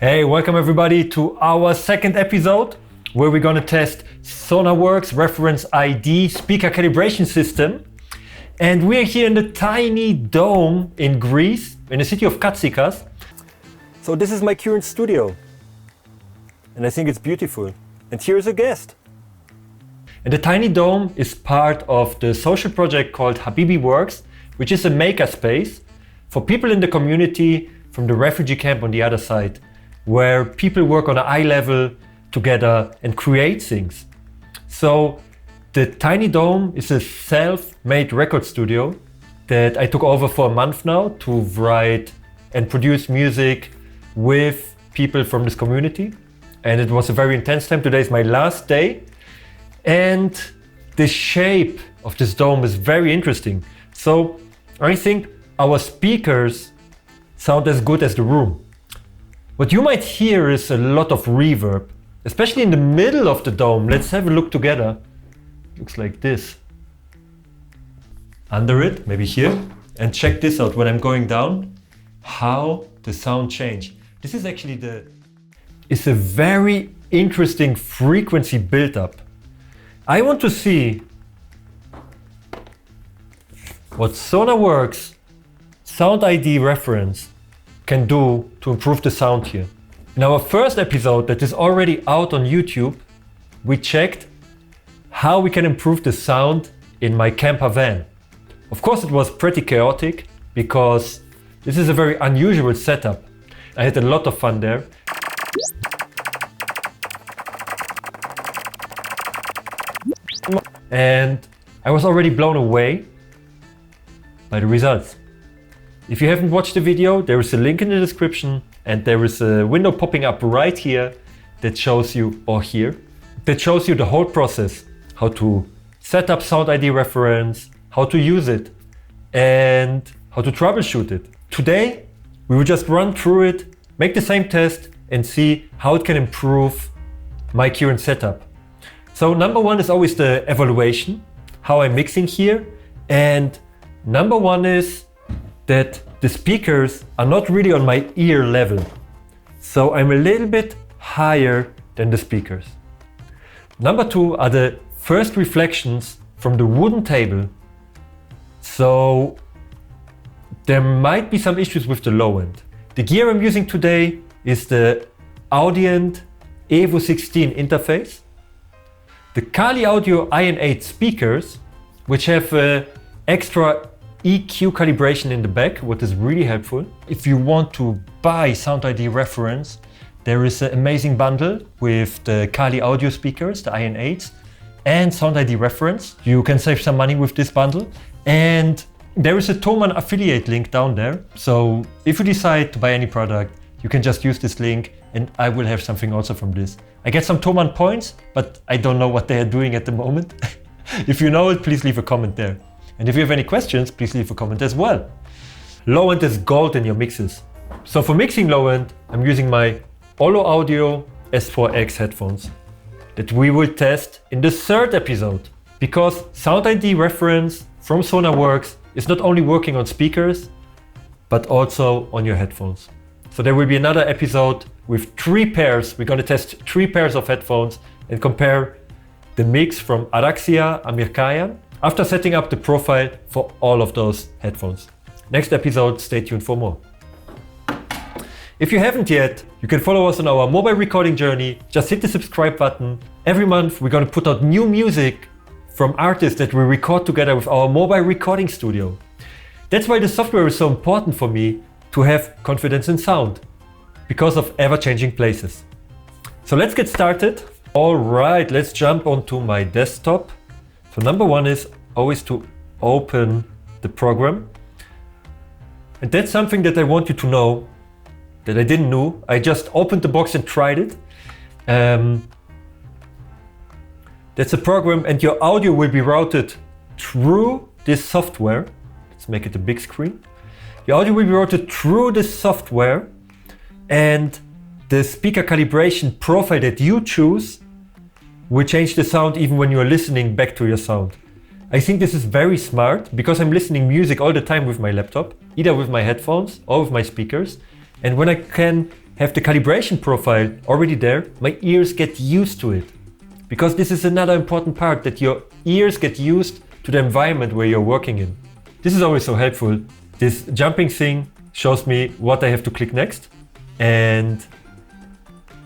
Hey, welcome everybody to our second episode where we're going to test Sonarworks Reference ID speaker calibration system. And we're here in the tiny dome in Greece, in the city of Katsikas. So this is my current studio. And I think it's beautiful. And here's a guest. And the tiny dome is part of the social project called Habibi Works, which is a makerspace for people in the community from the refugee camp on the other side, where people work on an eye level together and create things. So the Tiny Dome is a self-made record studio that I took over for a month now to write and produce music with people from this community. And it was a very intense time. Today is my last day. And the shape of this dome is very interesting. So I think our speakers sound as good as the room. What you might hear is a lot of reverb, especially in the middle of the dome. Let's have a look together. Looks like this. Under it, maybe here. And check this out when I'm going down, how the sound change. This is actually it's a very interesting frequency build-up. I want to see what Sonarworks Sound ID Reference can do to improve the sound here. In our first episode that is already out on YouTube, we checked how we can improve the sound in my camper van. Of course, it was pretty chaotic because this is a very unusual setup. I had a lot of fun there. And I was already blown away by the results. If you haven't watched the video, there is a link in the description and there is a window popping up right here that shows you, or here, that shows you the whole process, how to set up Sound ID Reference, how to use it, and how to troubleshoot it. Today, we will just run through it, make the same test, and see how it can improve my current setup. So number one is always the evaluation, how I'm mixing here. And number one is that the speakers are not really on my ear level. So I'm a little bit higher than the speakers. Number two are the first reflections from the wooden table. So there might be some issues with the low end. The gear I'm using today is the Audient Evo 16 interface. The Kali Audio IN8 speakers, which have extra EQ calibration in the back, what is really helpful. If you want to buy Sound ID Reference, there is an amazing bundle with the Kali Audio speakers, the IN8s, and Sound ID Reference. You can save some money with this bundle. And there is a Thomann affiliate link down there. So if you decide to buy any product, you can just use this link and I will have something also from this. I get some Thomann points, but I don't know what they are doing at the moment. If you know it, please leave a comment there. And if you have any questions, please leave a comment as well. Low end is gold in your mixes. So for mixing low end, I'm using my Olo Audio S4X headphones that we will test in the third episode. Because Sound ID Reference from Sonarworks is not only working on speakers, but also on your headphones. So there will be another episode with 3 pairs. We're going to test 3 pairs of headphones and compare the mix from Araxia Amirkayan after setting up the profile for all of those headphones. Next episode, stay tuned for more. If you haven't yet, you can follow us on our mobile recording journey. Just hit the subscribe button. Every month, we're going to put out new music from artists that we record together with our mobile recording studio. That's why the software is so important for me to have confidence in sound, because of ever-changing places. So let's get started. All right, let's jump onto my desktop. So number one is always to open the program. And that's something that I want you to know that I didn't know. I just opened the box and tried it. That's a program and your audio will be routed through this software. Let's make it a big screen. Your audio will be routed through this software and the speaker calibration profile that you choose will change the sound even when you are listening back to your sound. I think this is very smart because I'm listening music all the time with my laptop, either with my headphones or with my speakers. And when I can have the calibration profile already there, my ears get used to it. Because this is another important part, that your ears get used to the environment where you're working in. This is always so helpful. This jumping thing shows me what I have to click next. And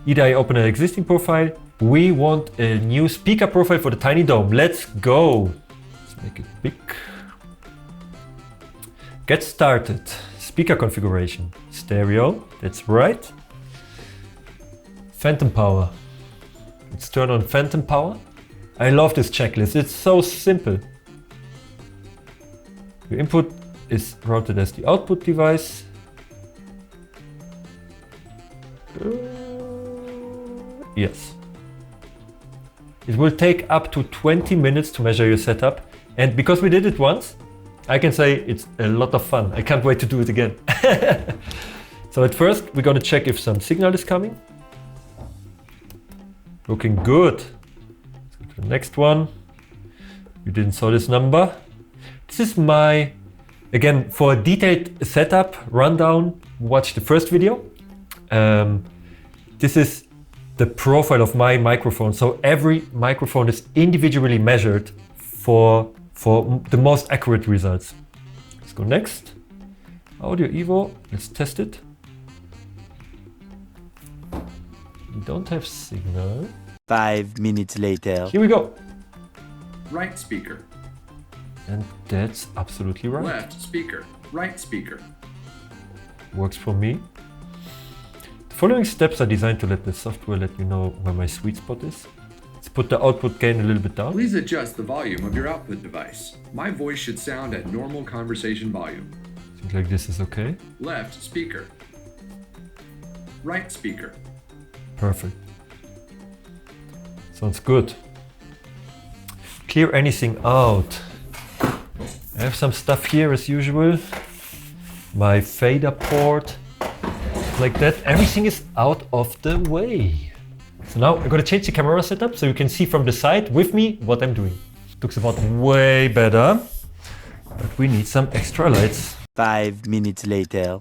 either I open an existing profile. We want a new speaker profile for the tiny dome. Let's go. Let's make it big. Get started. Speaker configuration. Stereo, that's right. Phantom power. Let's turn on phantom power. I love this checklist, it's so simple. Your input is routed as the output device. Yes. It will take up to 20 minutes to measure your setup. And because we did it once, I can say it's a lot of fun. I can't wait to do it again. So at first, we're gonna check if some signal is coming. Looking good. Let's go to the next one. You didn't saw this number. This is my, again, for a detailed setup rundown, watch the first video. This is the profile of my microphone. So every microphone is individually measured for the most accurate results. Let's go next. Audio Evo, let's test it. We don't have signal. 5 minutes later. Here we go. Right speaker. And that's absolutely right. Left speaker. Right speaker. Works for me. The following steps are designed to let the software let you know where my sweet spot is. Let's put the output gain a little bit down. Please adjust the volume of your output device. My voice should sound at normal conversation volume. Seems like this is okay. Left speaker. Right speaker. Perfect. Sounds good. Clear anything out. I have some stuff here as usual. My fader port. Like that. Everything is out of the way. So now I'm gonna change the camera setup so you can see from the side with me what I'm doing. Looks about way better. But we need some extra lights. 5 minutes later.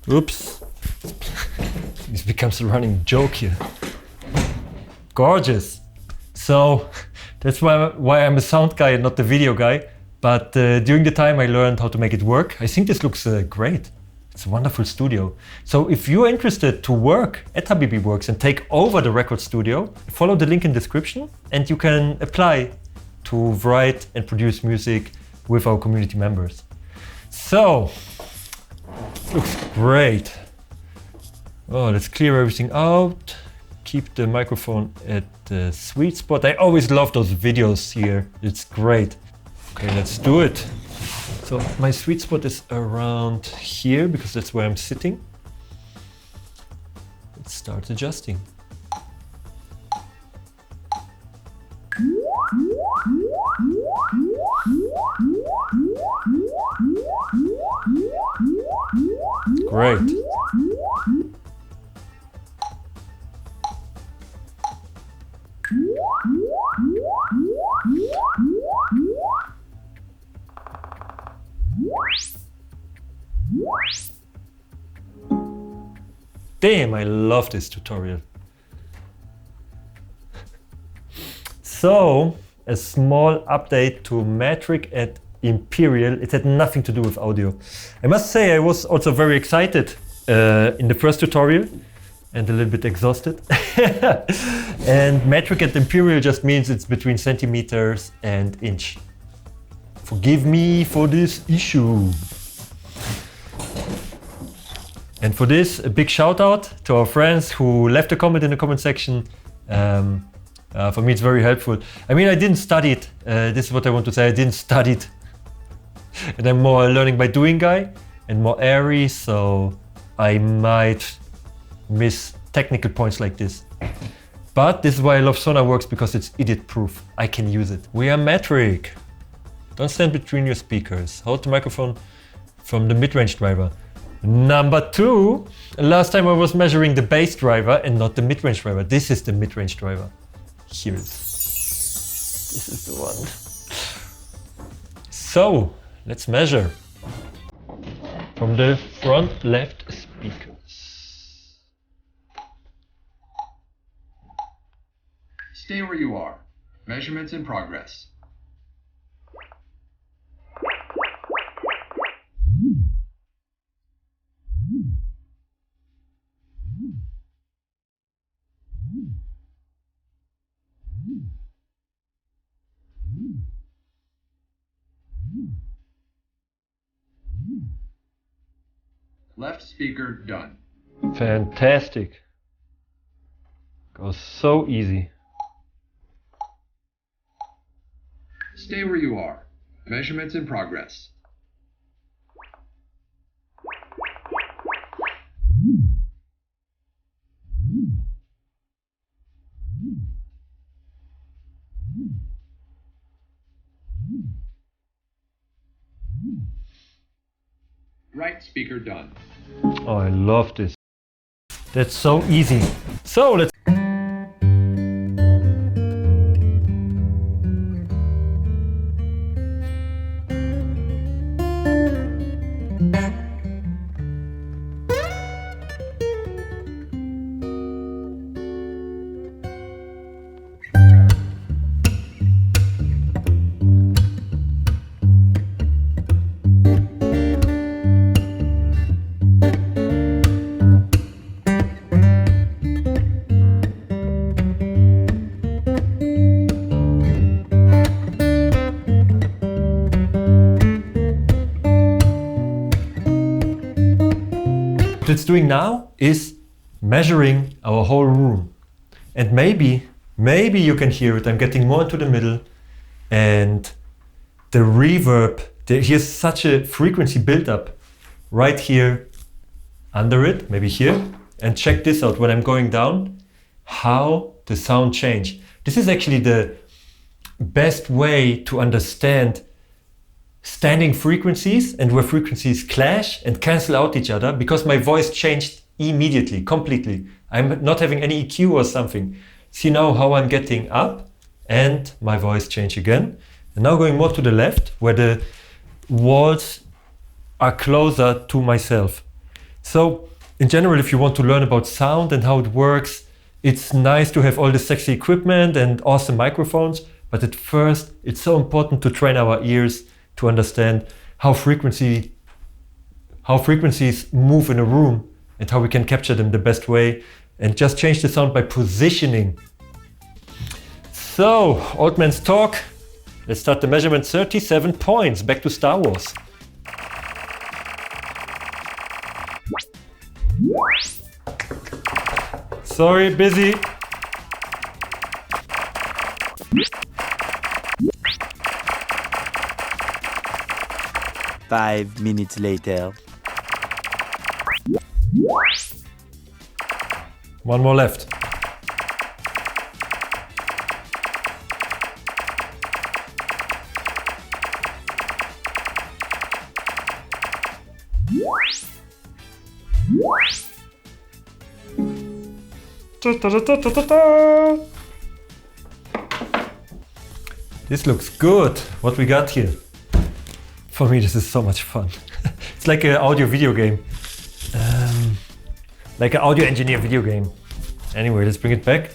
Oops. This becomes a running joke here. Gorgeous. So that's why I'm a sound guy and not the video guy. But during the time I learned how to make it work. I think this looks great. It's a wonderful studio. So if you're interested to work at Habibi Works and take over the record studio, follow the link in the description and you can apply to write and produce music with our community members. So, looks great. Oh, let's clear everything out. Keep the microphone at the sweet spot. I always love those videos here. It's great. Okay, let's do it. So my sweet spot is around here because that's where I'm sitting. Let's start adjusting. Great. Damn, I love this tutorial. So, a small update to Metric at Imperial. It had nothing to do with audio. I must say I was also very excited in the first tutorial and a little bit exhausted. And metric at Imperial just means it's between centimeters and inch. Forgive me for this issue. And for this, a big shout out to our friends who left a comment in the comment section. For me, it's very helpful. I mean, I didn't study it. This is what I want to say. I didn't study it. And I'm more a learning by doing guy and more airy, so I might miss technical points like this. But this is why I love Sonarworks, because it's idiot proof. I can use it. We are metric. Don't stand between your speakers. Hold the microphone from the mid-range driver. Number 2, last time I was measuring the bass driver and not the mid-range driver. This is the mid-range driver. Here it is. This is the one. So, let's measure. From the front left speakers. Stay where you are. Measurements in progress. Left speaker done. Fantastic. Goes so easy. Stay where you are. Measurements in progress. Right speaker done. Oh, I love this. That's so easy. So let's. What it's doing now is measuring our whole room. And maybe you can hear it. I'm getting more into the middle, and the reverb, here's such a frequency build-up right here under it, maybe here. And check this out, when I'm going down, how the sound change. This is actually the best way to understand standing frequencies and where frequencies clash and cancel out each other, because my voice changed immediately, completely. I'm not having any EQ or something. See now how I'm getting up and my voice changed again. And now going more to the left, where the walls are closer to myself. So in general, if you want to learn about sound and how it works, it's nice to have all the sexy equipment and awesome microphones. But at first, it's so important to train our ears to understand how frequencies move in a room and how we can capture them the best way, and just change the sound by positioning. So, old man's talk. Let's start the measurement. 37 points. Back to Star Wars. Sorry, busy. Five minutes later. One more left. This looks good. What we got here? For me, this is so much fun. It's like an audio video game. Like an audio engineer video game. Anyway, let's bring it back.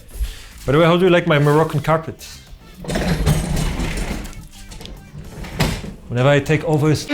By the way, how do you like my Moroccan carpets? Whenever I take over Cause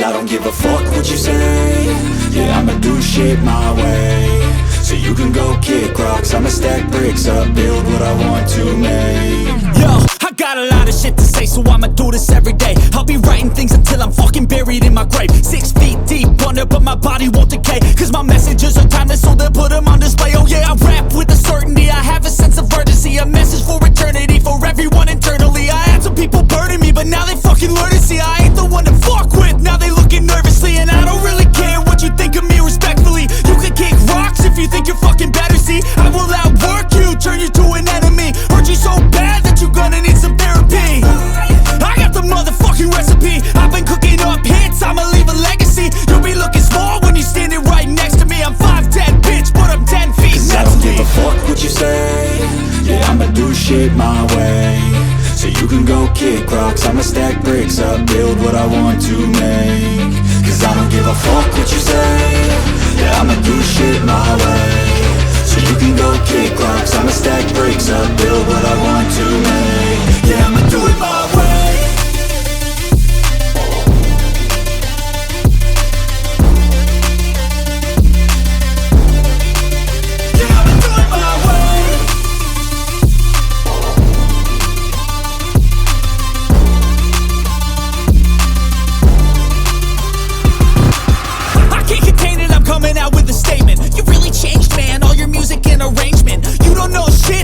I don't give a fuck what you say. Yeah, I'ma do shit my way. So you can go kick rocks, I'ma stack bricks up, build what I want to make. Yo, I got a lot of shit to say, so I'ma do this every day. I'll be writing things until I'm fucking buried in my grave. 6 feet deep under, but my body won't decay. Cause my messages are timeless, so they'll put them on display. Oh yeah, I rap with a certainty, I have a sense of urgency. A message for eternity, for everyone internally. I had some people burning me, but now they fucking learn to see I ain't the one to fuck with, now they looking nervously. And I don't really care what you think of me, respectfully. You can kick rocks if you think you're fucking better, see. I will outwork you, turn you to an enemy. Hurt you so bad that you're gonna need some therapy. I got the motherfucking recipe. I've been cooking up hits, I'ma leave a legacy. You'll be looking small when you're standing right next to me. I'm 5'10", bitch, but I'm 10 feet. Cause I don't give a fuck go kick rocks, I'ma stack bricks up, build what I want to make. Cause I don't give a fuck what you say, yeah, I'ma do shit my way. So you can go kick rocks, I'ma stack bricks up, build what I want to make. Yeah, I'ma do it my way.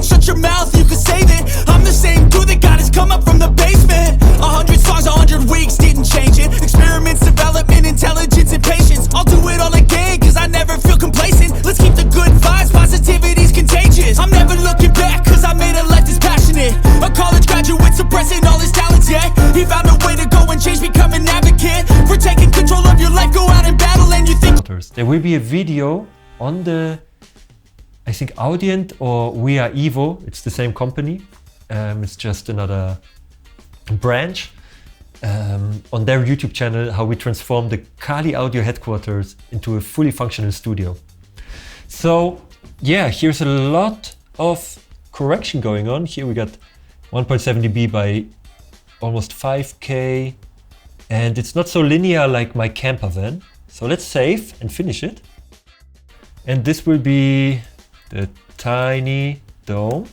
Shut your mouth, you can save it. I'm the same dude that got his come up from the basement. 100 songs, 100 weeks, didn't change it. Experiments, development, intelligence, and patience. I'll do it all again, cause I never feel complacent. Let's keep the good vibes, positivity's contagious. I'm never looking back, cause I made a life that's passionate. A college graduate suppressing all his talents, yeah. He found a way to go and change, become an advocate. For taking control of your life, go out and battle and you think... There will be a video on the, I think, Audient or We Are Evo. It's the same company. It's just another branch on their YouTube channel, how we transform the Kali Audio headquarters into a fully functional studio. So yeah, here's a lot of correction going on. Here we got 1.7 dB by almost 5K, and it's not so linear like my camper van. So let's save and finish it. And this will be the tiny dome,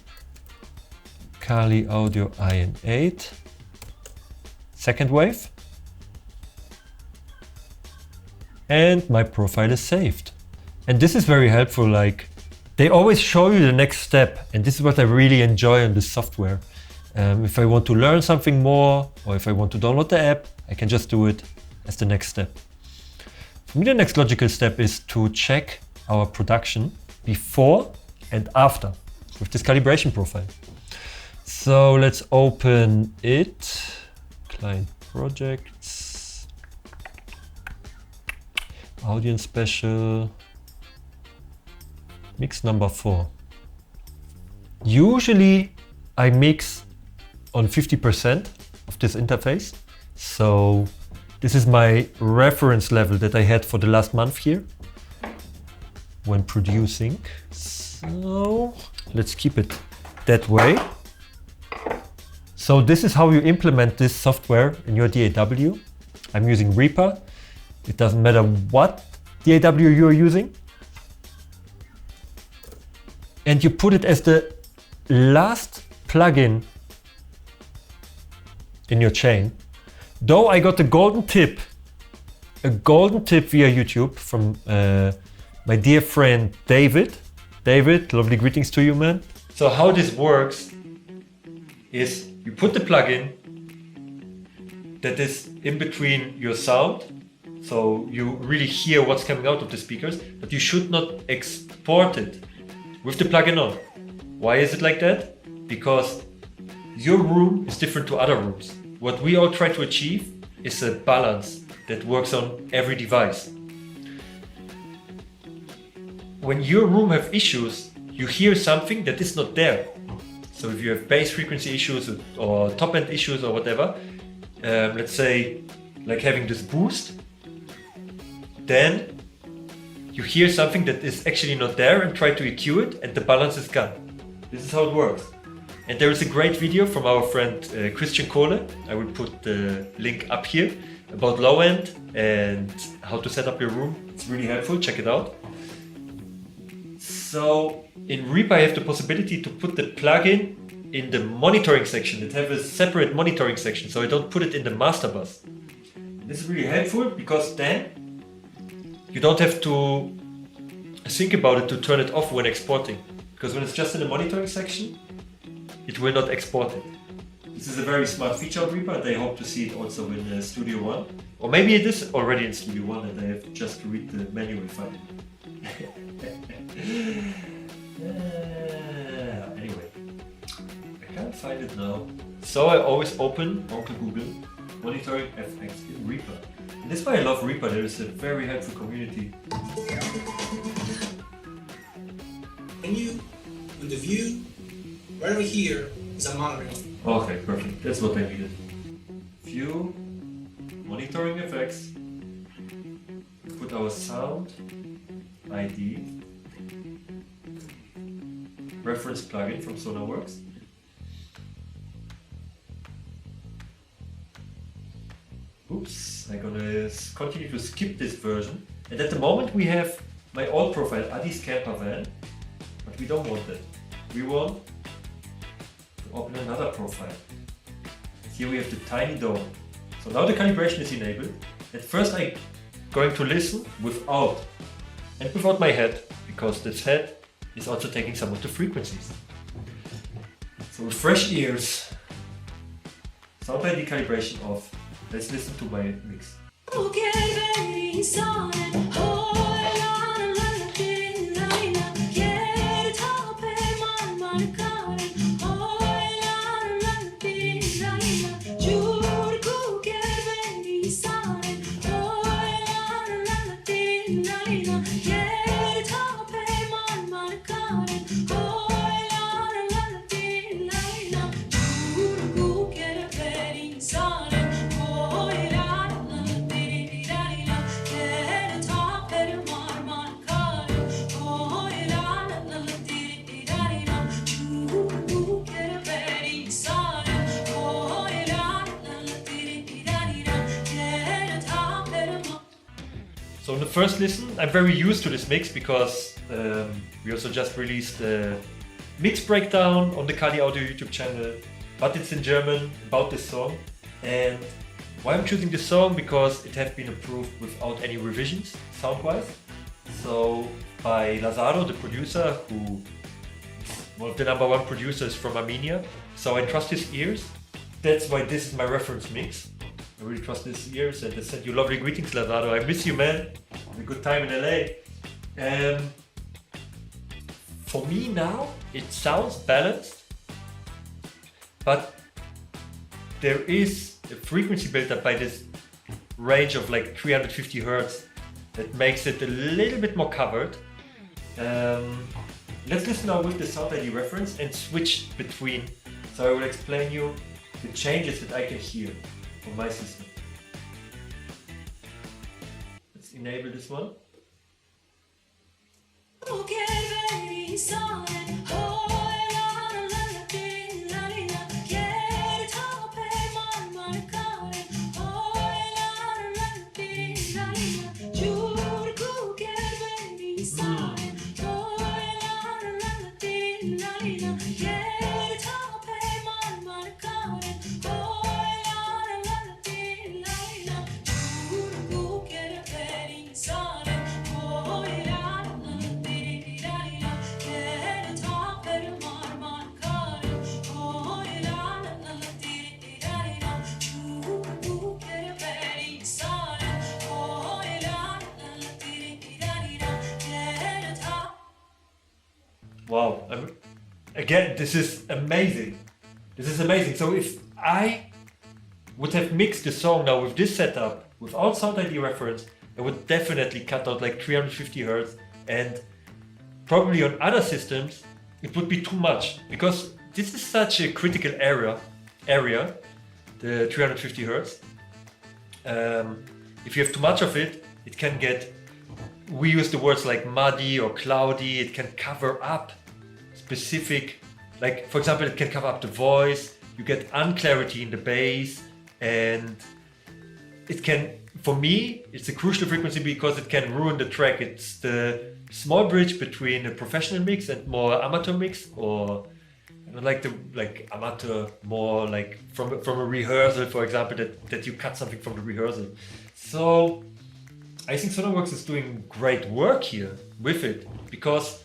Kali Audio IN8, second wave, and my profile is saved. And this is very helpful, like they always show you the next step, and this is what I really enjoy on this software. If I want to learn something more, or if I want to download the app, I can just do it as the next step. For me, the next logical step is to check our production before and after with this calibration profile. So let's open it, client projects, Audient special, mix number 4. Usually I mix on 50% of this interface. So this is my reference level that I had for the last month here when producing. So let's keep it that way. So this is how you implement this software in your DAW. I'm using Reaper. It doesn't matter what DAW you're using. And you put it as the last plugin in your chain. Though I got a golden tip via YouTube from my dear friend David. David, lovely greetings to you, man. So how this works is you put the plugin that is in between your sound, so you really hear what's coming out of the speakers, but you should not export it with the plugin on. Why is it like that? Because your room is different to other rooms. What we all try to achieve is a balance that works on every device. When your room have issues, you hear something that is not there. So if you have bass frequency issues or top end issues or whatever, let's say like having this boost, then you hear something that is actually not there and try to EQ it and the balance is gone. This is how it works. And there is a great video from our friend Christian Kohle. I will put the link up here about low end and how to set up your room. It's really helpful, check it out. So in Reaper I have the possibility to put the plugin in the monitoring section. It have a separate monitoring section, so I don't put it in the master bus. This is really helpful because then you don't have to think about it to turn it off when exporting. Because when it's just in the monitoring section, it will not export it. This is a very smart feature of Reaper and I hope to see it also in Studio One. Or maybe it is already in Studio One and I have just to read the menu and find it. Anyway, I can't find it now. So I always open Uncle Google Monitoring FX in Reaper. And that's why I love Reaper, there is a very helpful community. And the view right over here is a monitoring Okay, perfect. That's what I needed. View, monitoring effects. Put our sound ID reference plugin from Sonarworks. Oops, I'm gonna continue to skip this version. And at the moment we have my old profile, Adi's camper van, but we don't want that. We want to open another profile. Here we have the tiny dome. So now the calibration is enabled. At first I'm going to listen without my head, because this head is also taking some of the frequencies. So with fresh ears, sound ID calibration off. Let's listen to my mix. So in the first listen, I'm very used to this mix because we also just released a mix breakdown on the Kali Audio YouTube channel, but it's in German about this song. And why I'm choosing this song? Because it has been approved without any revisions, sound-wise. So by Lazaro, the producer, who is one of the #1 producers from Armenia. So I trust his ears. That's why this is my reference mix. I really trust his ears, and I send you lovely greetings, Lazaro. I miss you, man. Had a good time in LA. For me now, it sounds balanced, but there is a frequency built up by this range of like 350 Hertz that makes it a little bit more covered. Let's listen now with the Sound ID reference and switch between. So I will explain you the changes that I can hear on my system. Let's enable this one. Wow, again, this is amazing. This is amazing. So if I would have mixed the song now with this setup, without Sound ID reference, I would definitely cut out like 350 Hertz, and probably on other systems, it would be too much, because this is such a critical area, the 350 Hertz. If you have too much of it, it can get, we use the words like muddy or cloudy. It can cover up specific, like for example, it can cover up the voice. You get unclarity in the bass, and it can, for me, it's a crucial frequency because it can ruin the track. It's the small bridge between a professional mix and more amateur mix, or like amateur, more like from a rehearsal, for example, that you cut something from the rehearsal. So I think Sonarworks is doing great work here with it, because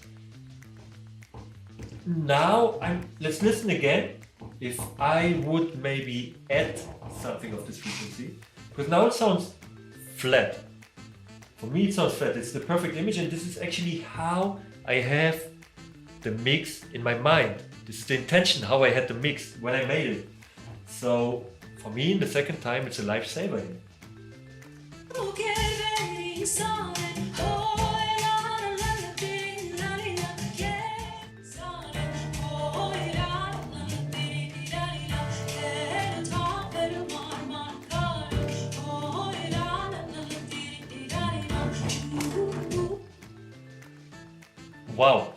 now let's listen again. If I would maybe add something of this frequency, because now it sounds flat. For me it sounds flat, it's the perfect image, and this is actually how I have the mix in my mind. This is the intention, how I had the mix when I made it. So for me, in the second time, it's a lifesaver here. Wow.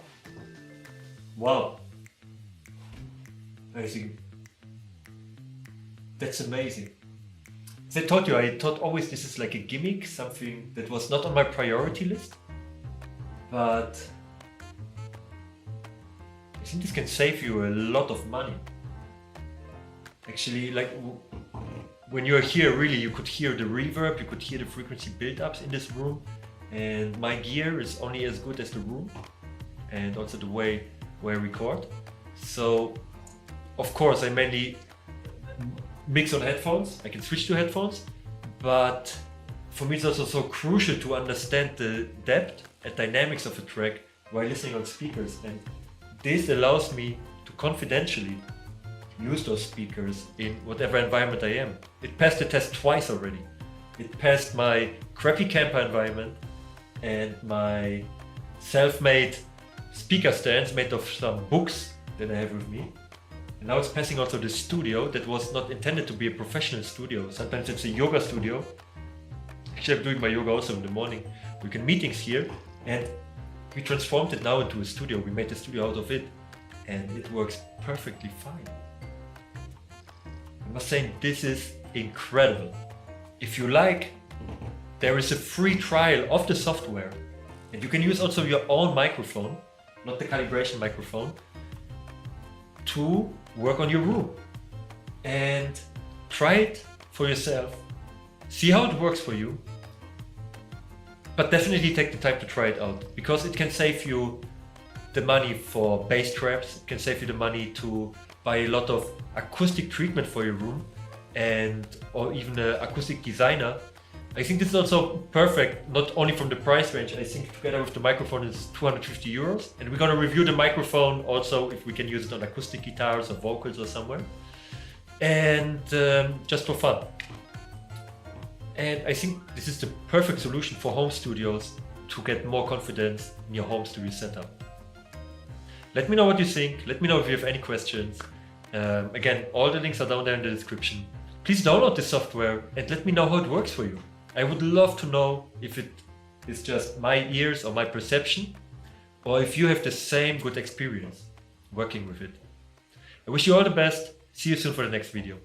Wow. Amazing. That's amazing. As I told you, I thought always this is like a gimmick, something that was not on my priority list. But I think this can save you a lot of money. Actually, like when you're here, really, you could hear the reverb, you could hear the frequency build-ups in this room. And my gear is only as good as the room and also the way where I record. So, of course, I mainly mix on headphones. I can switch to headphones, but for me it's also so crucial to understand the depth and dynamics of a track while listening on speakers, and this allows me to confidentially use those speakers in whatever environment I am. It passed the test twice already. It passed my crappy camper environment and my self-made speaker stands made of some books that I have with me. And now it's passing also the studio that was not intended to be a professional studio. Sometimes it's a yoga studio. Actually, I'm doing my yoga also in the morning. We can meetings here, and we transformed it now into a studio. We made a studio out of it, and it works perfectly fine. I must say, this is incredible. If you like, there is a free trial of the software, and you can use also your own microphone, not the calibration microphone, to work on your room and try it for yourself. See how it works for you, but definitely take the time to try it out, because it can save you the money for bass traps, it can save you the money to buy a lot of acoustic treatment for your room, and or even an acoustic designer. I think this is also perfect, not only from the price range. I think together with the microphone is 250 euros. And we're gonna review the microphone also, if we can use it on acoustic guitars or vocals or somewhere. And just for fun. And I think this is the perfect solution for home studios to get more confidence in your home studio setup. Let me know what you think. Let me know if you have any questions. Again, all the links are down there in the description. Please download this software and let me know how it works for you. I would love to know if it is just my ears or my perception, or if you have the same good experience working with it. I wish you all the best. See you soon for the next video.